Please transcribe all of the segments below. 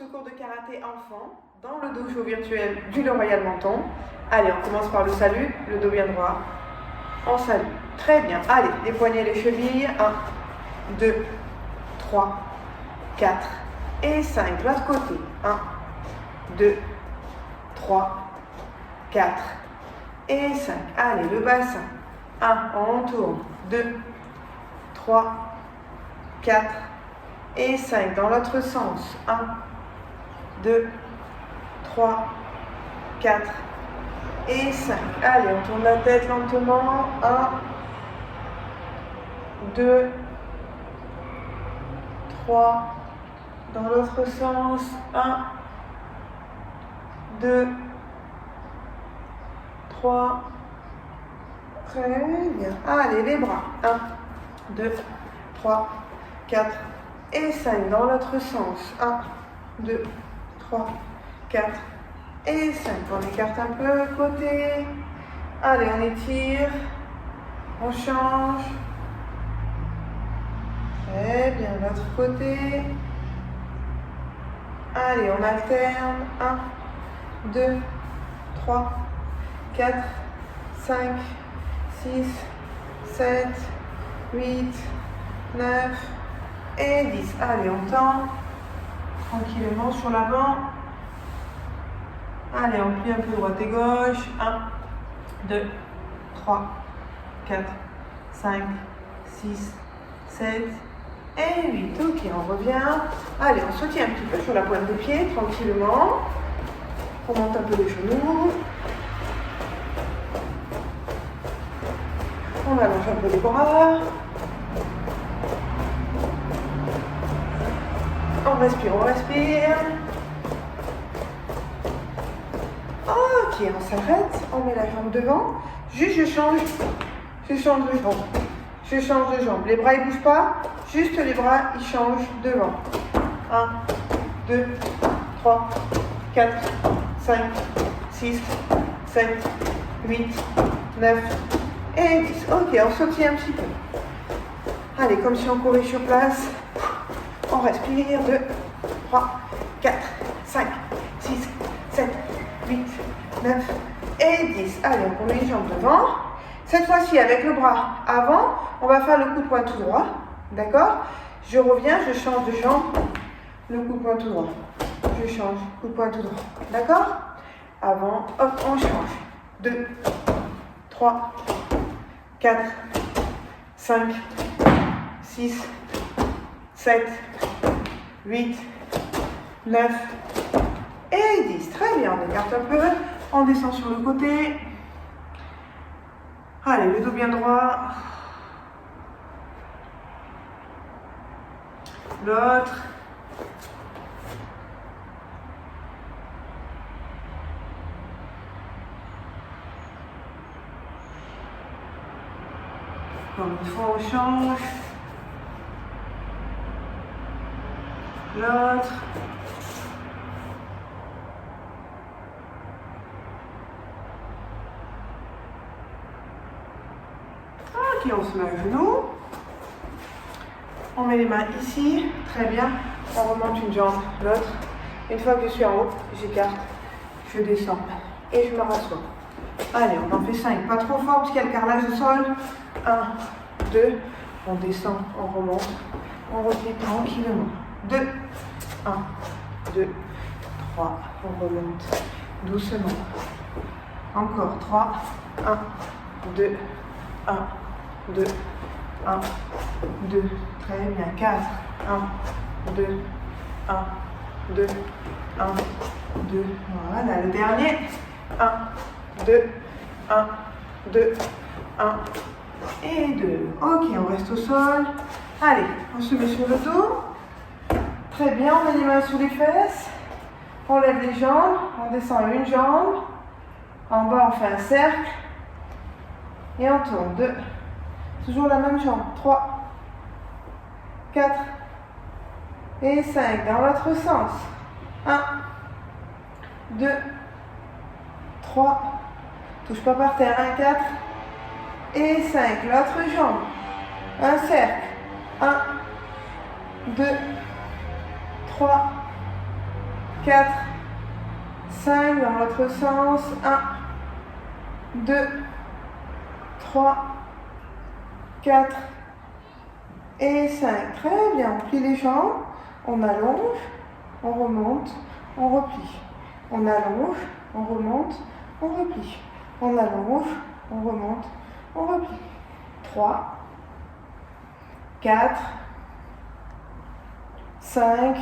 Ce cours de karaté enfant dans le dojo virtuel du Le Royal Menton. Allez, on commence par le salut, le dos bien droit. On salue. Très bien. Allez, les poignets, les chevilles. 1, 2, 3, 4 et 5. De l'autre côté. 1, 2, 3, 4 et 5. Allez, le bassin. 1, on tourne. 2, 3, 4 et 5. Dans l'autre sens. 1, 2, 3, 4 et 5. Allez, on tourne la tête lentement. 1, 2, 3. Dans l'autre sens. 1, 2, 3. Très bien. Allez, les bras. 1, 2, 3, 4 et 5. Dans l'autre sens. 1, 2, 3, 4 et 5. On écarte un peu côté. Allez, on étire. On change. Très bien. L'autre côté. Allez, on alterne. 1, 2, 3, 4, 5, 6, 7, 8, 9 et 10. Allez, on tend. Tranquillement sur l'avant. Allez, on plie un peu droite et gauche. 1, 2, 3, 4, 5, 6, 7 et 8. Ok, on revient. Allez, on soutient un petit peu sur la pointe des pieds, tranquillement. On monte un peu les genoux. On allonge un peu les bras. On respire, on respire. Ok, on s'arrête, on met la jambe devant. Juste, je change de jambe. Je change de jambe. Les bras, ils ne bougent pas. Juste les bras, ils changent devant. 1, 2, 3, 4, 5, 6, 7, 8, 9 et 10. Ok, on soutient un petit peu. Allez, comme si on courait sur place. On respire. 2, 3, 4, 5, 6, 7, 8, 9 et 10. Allez, on met les jambes devant. Cette fois-ci, avec le bras avant, on va faire le coup de poing tout droit. D'accord? Je reviens, je change de jambe. Le coup de poing tout droit. Je change, coup de poing tout droit. D'accord? Avant, hop, on change. 2, 3, 4, 5, 6, 7, 8, 9 et 10. Très bien, on écarte un peu. On descend sur le côté. Allez, le dos bien droit. L'autre. Comme une fois, on change. L'autre. Ok, on se met à genoux. On met les mains ici. Très bien. On remonte une jambe, l'autre. Une fois que je suis en haut, j'écarte, je descends et je me rassois. Allez, on en fait 5. Pas trop fort parce qu'il y a le carrelage au sol. 1, 2. On descend, on remonte. On replie tranquillement. 2, 1, 2, 3. On remonte doucement. Encore 3, 1, 2, 1, 2, 1, 2. Très bien. 4, 1, 2, 1, 2, 1, 2. Voilà, le dernier. 1, 2, 1, 2, 1 et 2. Ok, on reste au sol. Allez, on se met sur le dos. Très bien, on met les mains sous les fesses. On lève les jambes. On descend une jambe. En bas, on fait un cercle. Et on tourne. 2. Toujours la même jambe. 3, 4 et 5. Dans l'autre sens. 1, 2, 3. Touche pas par terre. 1, 4 et 5. L'autre jambe. Un cercle. 1, 2, 3, 4, 5, dans l'autre sens, 1, 2, 3, 4 et 5. Très bien, on plie les jambes, on allonge, on remonte, on replie. On allonge, on remonte, on replie. On allonge, on remonte, on replie. 3, 4, 5,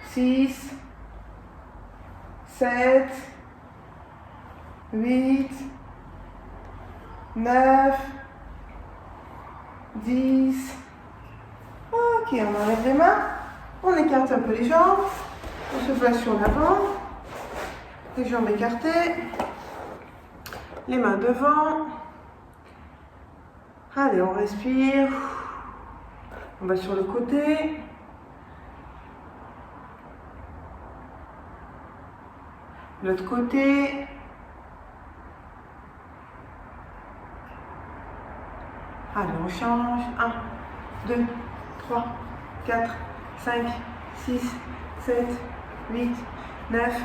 6, 7, 8, 9, 10. Ok, on enlève les mains, on écarte un peu les jambes, on se place sur l'avant, les jambes écartées, les mains devant. Allez, on respire. On va sur le côté. L'autre côté. Allez, on change. 1, 2, 3, 4, 5, 6, 7, 8, 9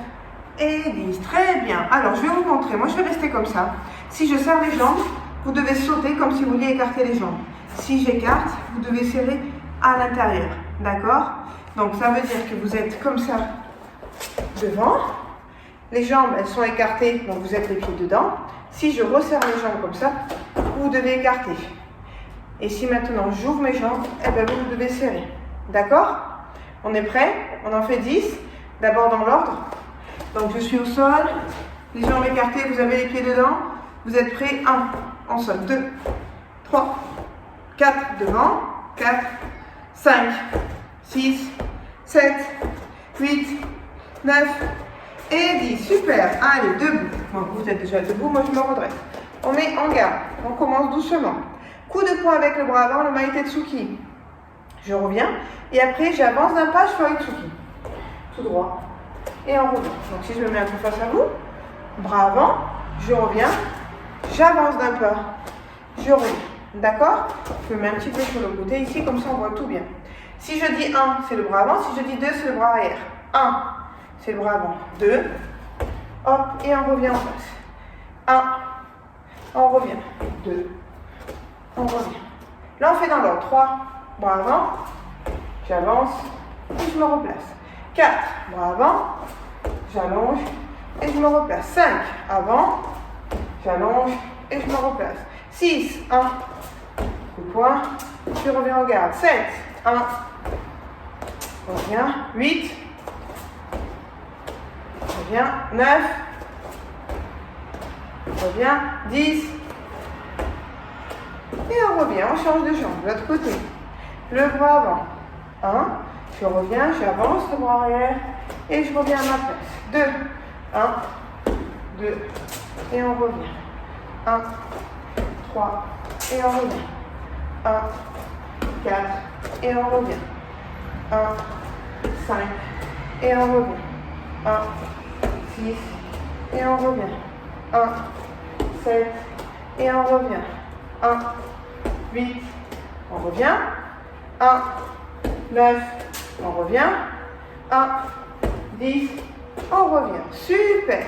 et 10. Très bien. Alors, je vais vous montrer. Moi, je vais rester comme ça. Si je serre les jambes, vous devez sauter comme si vous vouliez écarter les jambes. Si j'écarte, vous devez serrer à l'intérieur. D'accord? Donc, ça veut dire que vous êtes comme ça devant. Les jambes, elles sont écartées, donc vous êtes les pieds dedans. Si je resserre les jambes comme ça, vous devez écarter. Et si maintenant j'ouvre mes jambes, eh bien vous devez serrer. D'accord? On est prêt? On en fait 10. D'abord dans l'ordre. Donc je suis au sol, les jambes écartées, vous avez les pieds dedans. Vous êtes prêts? 1, on saute. 2, 3, 4, devant. 4, 5, 6, 7, 8, 9 et 10. Super. Allez, debout. Bon, vous êtes déjà debout, moi je me redresse. On met en garde. On commence doucement. Coup de poing avec le bras avant, le Maïtetsuki. Je reviens. Et après, j'avance d'un pas, je fais un Itsuki. Tout droit. Et on revient. Donc si je me mets un peu face à vous, bras avant, je reviens. J'avance d'un pas. Je reviens. D'accord? Je me mets un petit peu sur le côté ici, comme ça on voit tout bien. Si je dis 1, c'est le bras avant. Si je dis 2, c'est le bras arrière. 1, c'est le bras avant. 2, hop, et on revient en face. 1, on revient. 2, on revient. Là, on fait dans l'ordre. 3, bras avant, j'avance et je me replace. 4, bras avant, j'allonge et je me replace. 5, avant, j'allonge et je me replace. 6, 1, coup de poing, je reviens en garde. 7, 1, reviens. 8, reviens. 9, reviens. 10, et on revient, on change de jambe, de l'autre côté. Le bras avant. 1, je reviens, j'avance le bras arrière et je reviens à ma place. 2, 1, 2, et on revient. 1, 3, et on revient. 1, 4, et on revient. 1, 5, et on revient. 1, 6, et on revient. 1, 7, et on revient. 1, 8, on revient. 1, 9, on revient. 1, 10, on revient. Super.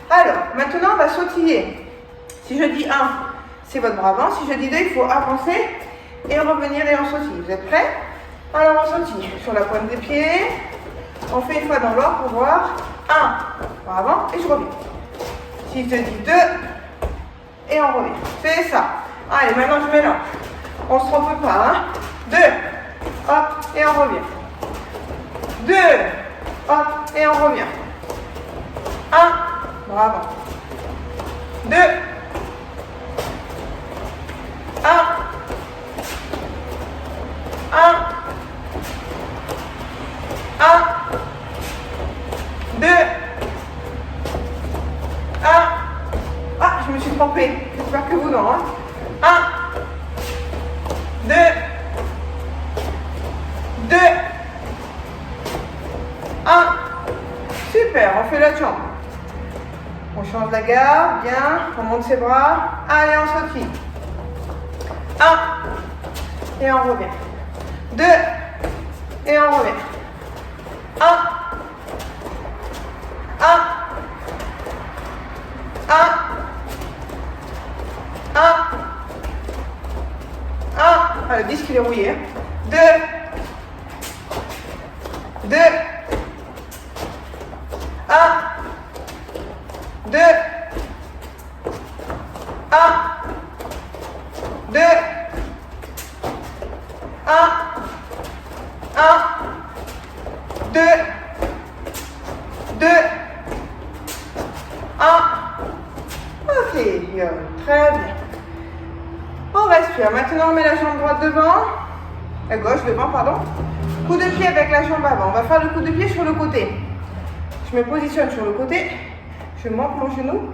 Alors, maintenant, on va sautiller. Si je dis 1, c'est votre bras avant. Si je dis 2, il faut avancer et revenir et on sautille. Vous êtes prêts? Alors, on sautille sur la pointe des pieds. On fait une fois dans l'ordre pour voir. 1, bras avant et je reviens. Si je dis 2, et on revient. C'est ça. Allez, maintenant je mélange. On ne se trompe pas, hein. 2, hop, et on revient. 2, hop, et on revient. 1, bras avant. 2, 1, 1, 2, 1. Ah, je me suis trompée. J'espère que vous non. 1, 2, 2, 1. Super, on fait l'autre jambe. On change la garde, bien. On monte ses bras. Allez, on sautille. 1, et on revient. 2, et on revient. 1, 1, 1, 1, le disque il est rouillé, 2, 2, 1, 2, 1, 2, 1, 1, 2, 2, 1. Ok, très bien. On respire. Maintenant, on met la jambe droite devant, la gauche devant, pardon. Coup de pied avec la jambe avant. On va faire le coup de pied sur le côté. Je me positionne sur le côté, je monte mon genou,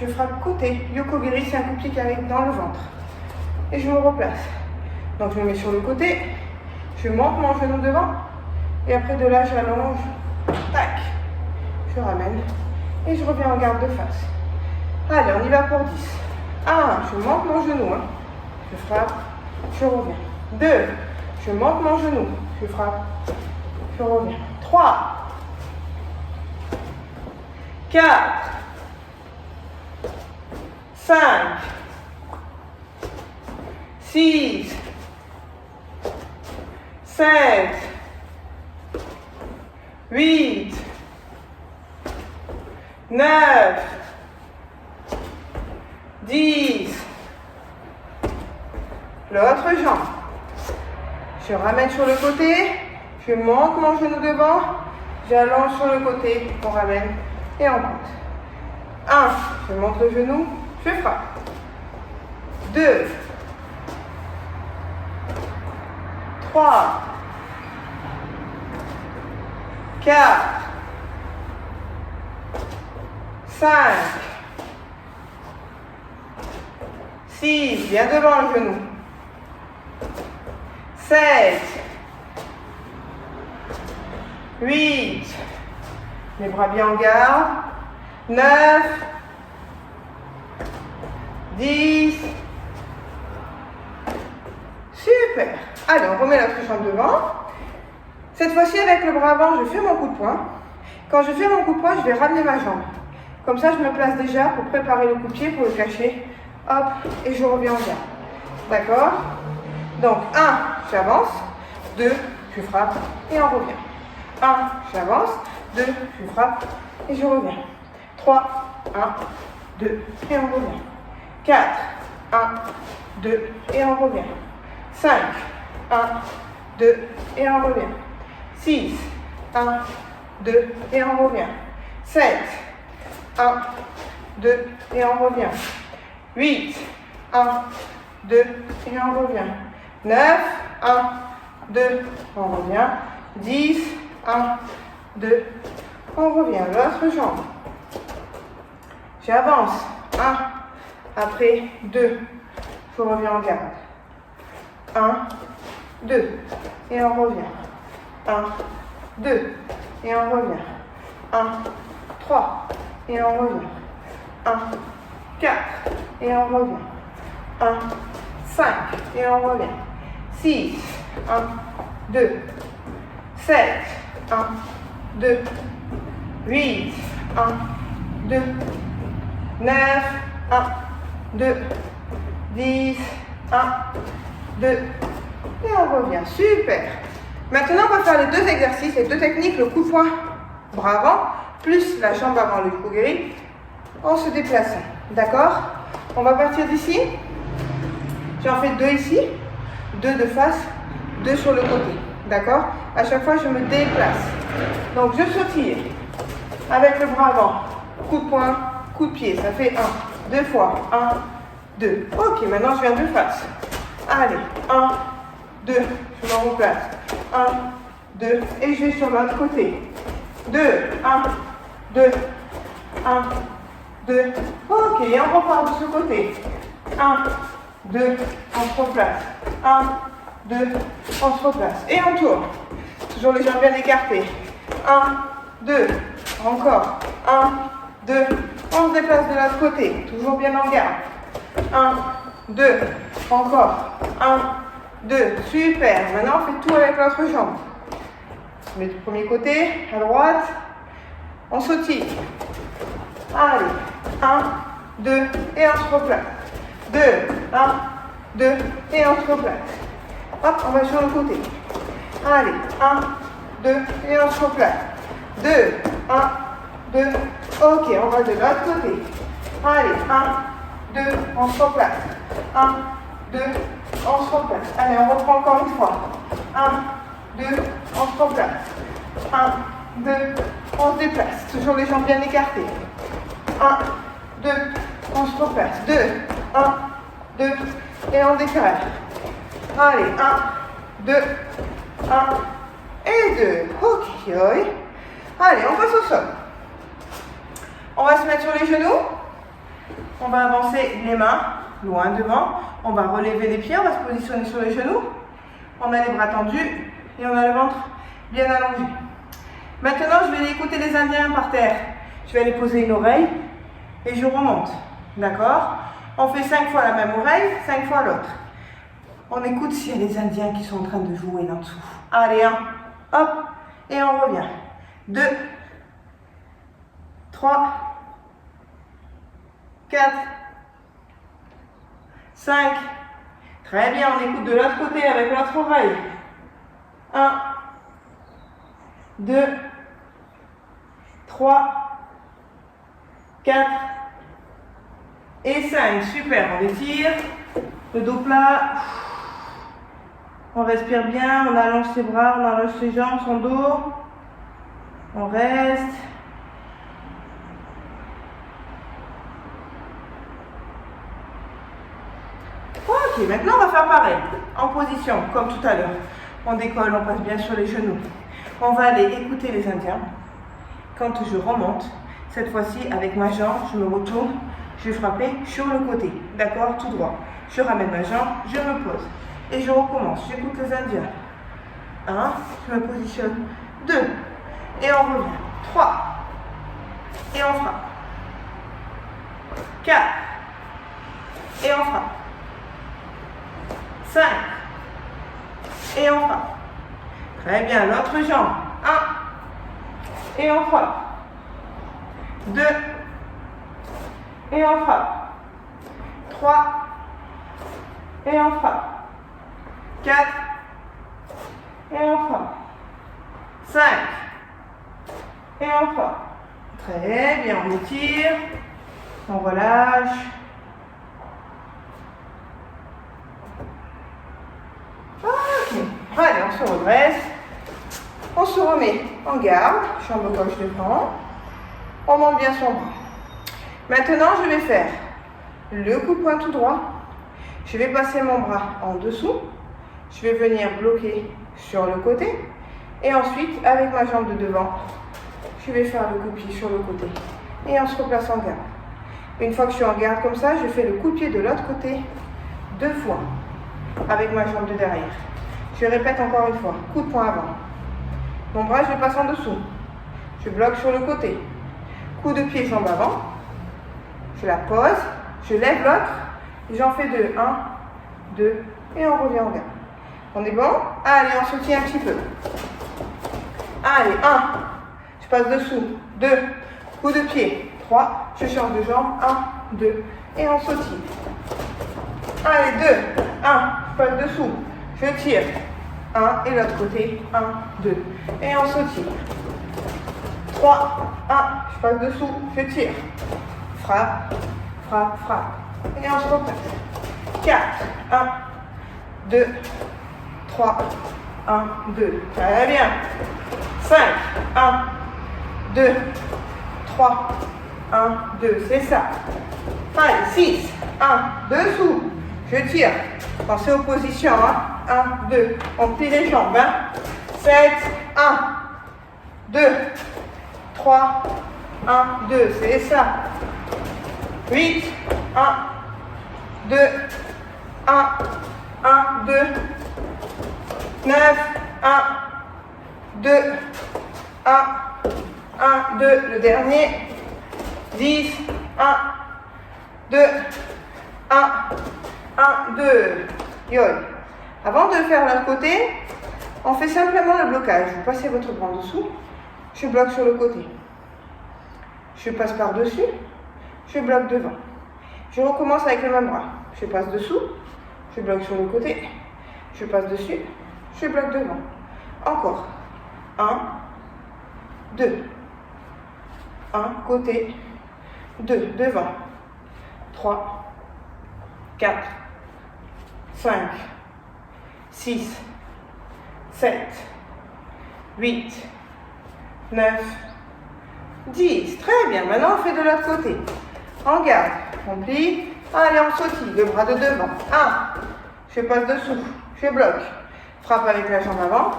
je frappe côté. Yoko-giri, c'est un coup de pied qui arrive dans le ventre. Et je me replace. Donc je me mets sur le côté, je monte mon genou devant, et après de là j'allonge, tac, je ramène, et je reviens en garde de face. Allez, on y va pour 10. 1, je monte mon genou, je frappe, je reviens. 2, je monte mon genou, je frappe, je reviens. 3, 4, 5, 6, 7, 8, 9, 10. L'autre jambe. Je ramène sur le côté, je monte mon genou devant, j'allonge sur le côté, on ramène et on monte. 1, je monte le genou, je frappe. 2, 3, 4, 5, 6, bien devant le genou. 7, 8, les bras bien en garde. 9, 10. Super. Allez, on remet l'autre jambe devant. Cette fois-ci, avec le bras avant, je fais mon coup de poing. Quand je fais mon coup de poing, je vais ramener ma jambe. Comme ça, je me place déjà pour préparer le coup de pied, pour le cacher. Hop, et je reviens en garde. D'accord? Donc, 1, j'avance. 2, je frappe et on revient. 1, j'avance. 2, je frappe et je reviens. 3, 1, 2, et on revient. 4, 1, 2, et on revient. 5, 1, 2, et on revient. 6, 1, 2, et on revient. 7, 1, 2, et on revient. 8, 1, 2, et on revient. 9, 1, 2, on revient. 10, 1, 2, on revient. L'autre jambe. J'avance. 1, après 2, je reviens en garde. 1, 2, et on revient. 1, 2, et on revient. 1, 3, et on revient. 1, 4, et on revient. 1, 5, et on revient. 6, 1, 2, 7, 1, 2, 8, 1, 2, 9, 1, 2, 10, 1, 2, et on revient. Super. Maintenant, on va faire les deux exercices, les deux techniques, le coup de poing bras avant, plus la jambe avant le yoko-giri, en se déplaçant. D'accord? On va partir d'ici. J'en fais 2 ici, 2 de face, 2 sur le côté. D'accord? À chaque fois, je me déplace. Donc, je sautille avec le bras avant. Coup de poing, coup de pied. Ça fait 1, 2 fois. 1, 2. Ok, maintenant, je viens de face. Allez, 1, 2. Je me replace. 1, 2. Et je vais sur l'autre côté. 2, 1, 2, 1, 2. Ok, et on repart de ce côté. 1, 2, on se replace. 1, 2, on se replace. Et on tourne. Toujours les jambes bien écartées. 1, 2, encore. 1, 2, on se déplace de l'autre côté. Toujours bien en garde. 1, 2, encore. 1, 2, super. Maintenant, on fait tout avec l'autre jambe. On met du premier côté, à droite. On sautille. Allez, 1, 2, et on se replace. 2, 1, 2, et on se replace. Hop, on va sur le côté. Allez, 1, 2, et on se replace. 2, 1, 2, ok, on va de l'autre côté. Allez, 1, 2, on se replace. 1, 2, on se replace. Allez, on reprend encore une fois. 1, 2, on se replace. 1, 2, on se déplace. Toujours les jambes bien écartées. 1, 2, on se replace. 2, 1, 2, et on décale. Allez, 1, 2, 1 et 2. Ok, allez, on passe au sol. On va se mettre sur les genoux. On va avancer les mains loin devant. On va relever les pieds, on va se positionner sur les genoux. On a les bras tendus et on a le ventre bien allongé. Maintenant, je vais aller écouter les Indiens par terre. Je vais aller poser une oreille et je remonte. D'accord? On fait 5 fois la même oreille, 5 fois l'autre. On écoute s'il y a les Indiens qui sont en train de jouer là en dessous. Allez, 1, hop, et on revient. 2, 3, 4, 5. Très bien, on écoute de l'autre côté avec l'autre oreille. 1, 2, 3, 4 et 5. Super, on étire. Le dos plat. On respire bien, on allonge ses bras, on allonge ses jambes, son dos. On reste. Ok, maintenant on va faire pareil. En position, comme tout à l'heure. On décolle, on passe bien sur les genoux. On va aller écouter les Indiens. Quand je remonte, cette fois-ci avec ma jambe, je me retourne, je vais frapper sur le côté. D'accord? Tout droit. Je ramène ma jambe, je me pose. Et je recommence. J'écoute les Indiens. 1, je me positionne. 2, et on revient. 3, et on frappe. 4, et on frappe. 5, et on frappe. Très bien, l'autre jambe. 1, et on frappe. 2, et on frappe. 3, et on frappe. 4, et on frappe. 5, et on frappe. Très bien, on étire, on relâche. Ok, allez, on se redresse. On se remet en garde, jambe gauche devant. On monte bien son bras. Maintenant, je vais faire le coup de poing tout droit. Je vais passer mon bras en dessous. Je vais venir bloquer sur le côté. Et ensuite, avec ma jambe de devant, je vais faire le coup de pied sur le côté. Et on se replace en garde. Une fois que je suis en garde comme ça, je fais le coup de pied de l'autre côté 2 fois. Avec ma jambe de derrière. Je répète encore une fois. Coup de poing avant. Mon bras, je le passe en dessous. Je bloque sur le côté. Coup de pied, jambe avant. Je la pose. Je lève l'autre. J'en fais 2. 1, 2. Et on revient en garde. On est bon? Allez, on soutient un petit peu. Allez, 1. Je passe dessous. 2. Coup de pied. 3. Je change de jambe. 1, 2. Et on sautille. Allez, 2. 1. Je passe dessous. Je tire. 1. Et l'autre côté. 1, 2. Et on sautille. 3. 1. Je passe dessous. Je tire. Frappe. Frappe. Frappe. Et on se replace. 4. 1. 2. 3. 1, 2. Très bien. 5. 1. 2. 3. 1, 2. C'est ça. Allez, 6. 1. Dessous. Je tire. Pensez aux positions. 1, 2. On plie les jambes. 7. 1. 2. 3. 1, 2. C'est ça. 8. 1. 2. 1. 1, 2. 9. 1. 2. 1. 1, 2. Le dernier. 10. 1. 2. 1. 1, 2. Yo. Avant de faire l'autre côté, On fait simplement le blocage. Vous passez votre bras en dessous. Je bloque sur le côté. Je passe par-dessus. Je bloque devant. Je recommence avec le même bras. Je passe dessous. Je bloque sur le côté. Je passe dessus. Je bloque devant. Encore. 1, 2. 1, côté. 2, devant. 3, 4, 5, 6, 7, 8, 9, 10. Très bien. Maintenant, on fait de l'autre côté. On garde. On plie. Allez, on sautille. Le bras de devant. 1. Je passe dessous. Je bloque. Frappe avec la jambe avant.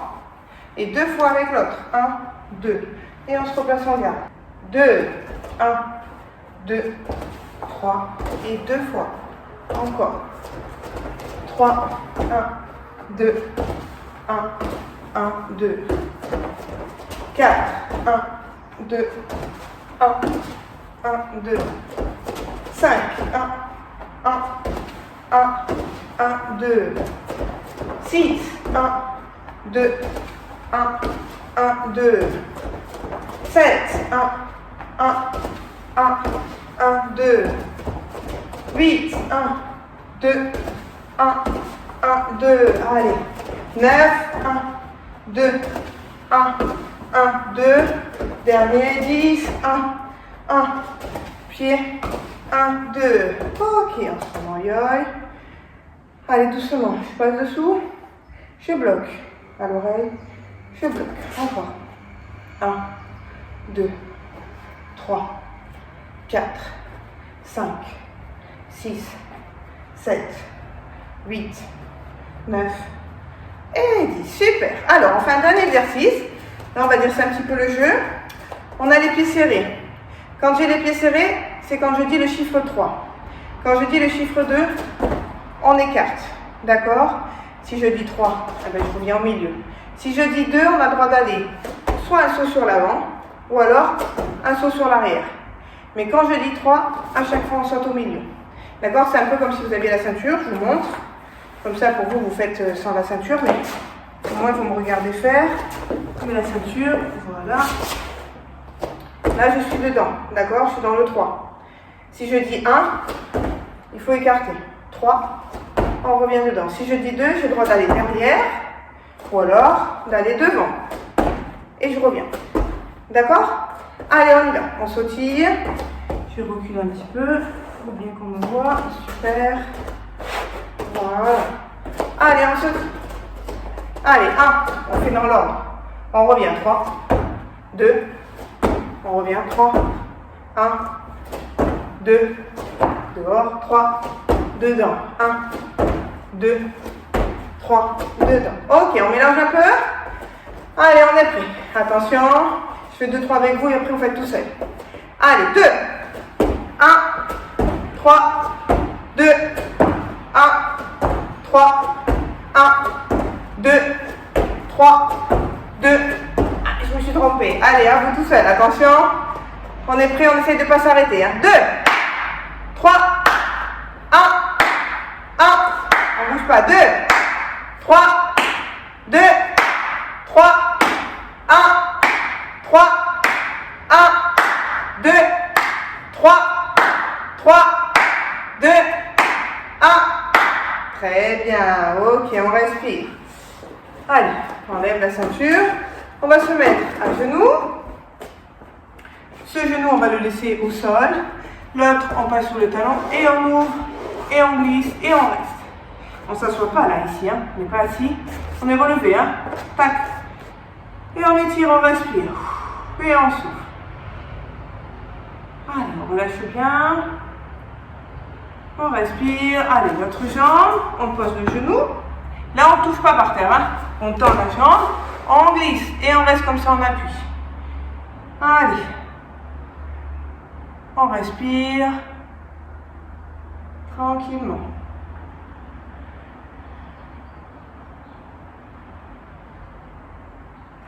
Et 2 fois avec l'autre. 1, 2. Et on se replace en garde. 2. 1, 2, 3. Et 2 fois. Encore. 3. 1, 2. 1, 1, 2. 4. 1, 2. 1, 1, 2. 5. 1, 1, 1, 1, 2. 6. 1, 2. 1, 1, 2. 7. 1, 1, 1, 1, 2. 8. 1, 2. 1, 1, 2. Allez. 9. 1, 2. 1, 1, 2. Dernier. 10. 1, 1. Pied. 1, 2. Ok, on se remet en yoï. Allez, doucement. Je passe dessous. Je bloque. À l'oreille. Je bloque. Encore. 1, 2, 3, 4, 5, 6, 7, 8, 9 et 10. Super. Alors, on fait un dernier exercice. Là, on va dire c'est un petit peu le jeu. On a les pieds serrés. Quand j'ai les pieds serrés, c'est quand je dis le chiffre 3. Quand je dis le chiffre 2, on écarte. D'accord? Si je dis 3, eh ben, je reviens au milieu. Si je dis 2, on a le droit d'aller soit un saut sur l'avant, ou alors un saut sur l'arrière. Mais quand je dis 3, à chaque fois on saute au milieu. D'accord? C'est un peu comme si vous aviez la ceinture, je vous montre. Comme ça, pour vous, vous faites sans la ceinture, mais au moins vous me regardez faire. Mais la ceinture, voilà. Là, je suis dedans, d'accord? Je suis dans le 3. Si je dis 1, il faut écarter. 3, on revient dedans. Si je dis 2, j'ai le droit d'aller derrière, ou alors d'aller devant. Et je reviens. D'accord? Allez, on y va. On sautille. Je recule un petit peu pour bien qu'on me voit. Super. Voilà. Allez, on sautille. Allez, 1. On fait dans l'ordre. On revient. 3. 2. On revient. 3. 1. 2. Dehors. 3. Dedans. 1. 2. 3. Dedans. Ok, on mélange un peu. Allez, on est prêt. Attention. Je fais 2, 3 avec vous et après vous faites tout seul. Allez, 2, 1, 3, 2, 1, 3, 1, 2, 3, 2. Ah, je me suis trompée. Allez, à vous tout seul. Attention. On est prêt, on essaye de ne pas s'arrêter. 2, 3, 1, 1. On ne bouge pas. 2, 3, 2, 3, 1. 3, 1, 2, 3, 3, 2, 1. Très bien. Ok, on respire. Allez, on enlève la ceinture. On va se mettre à genoux. Ce genou, on va le laisser au sol. L'autre, on passe sur le talon et on ouvre, et on glisse, et on reste. On ne s'assoit pas là, ici. Hein. On n'est pas assis. On est relevé. Hein. Tac. Et on étire, on respire. Et on souffle. Allez, on relâche bien. On respire. Allez, notre jambe. On pose le genou. Là, on ne touche pas par terre. Hein. On tend la jambe. On glisse. Et on reste comme ça en appui. Allez. On respire. Tranquillement.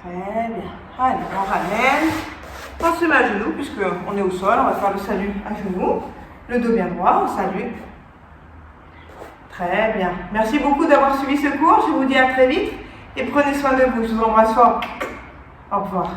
Très bien. Allez, on ramène. On se met à genoux puisqu'on est au sol. On va faire le salut à genoux. Le dos bien droit, on salue. Très bien. Merci beaucoup d'avoir suivi ce cours. Je vous dis à très vite. et prenez soin de vous. Je vous embrasse fort. Au revoir.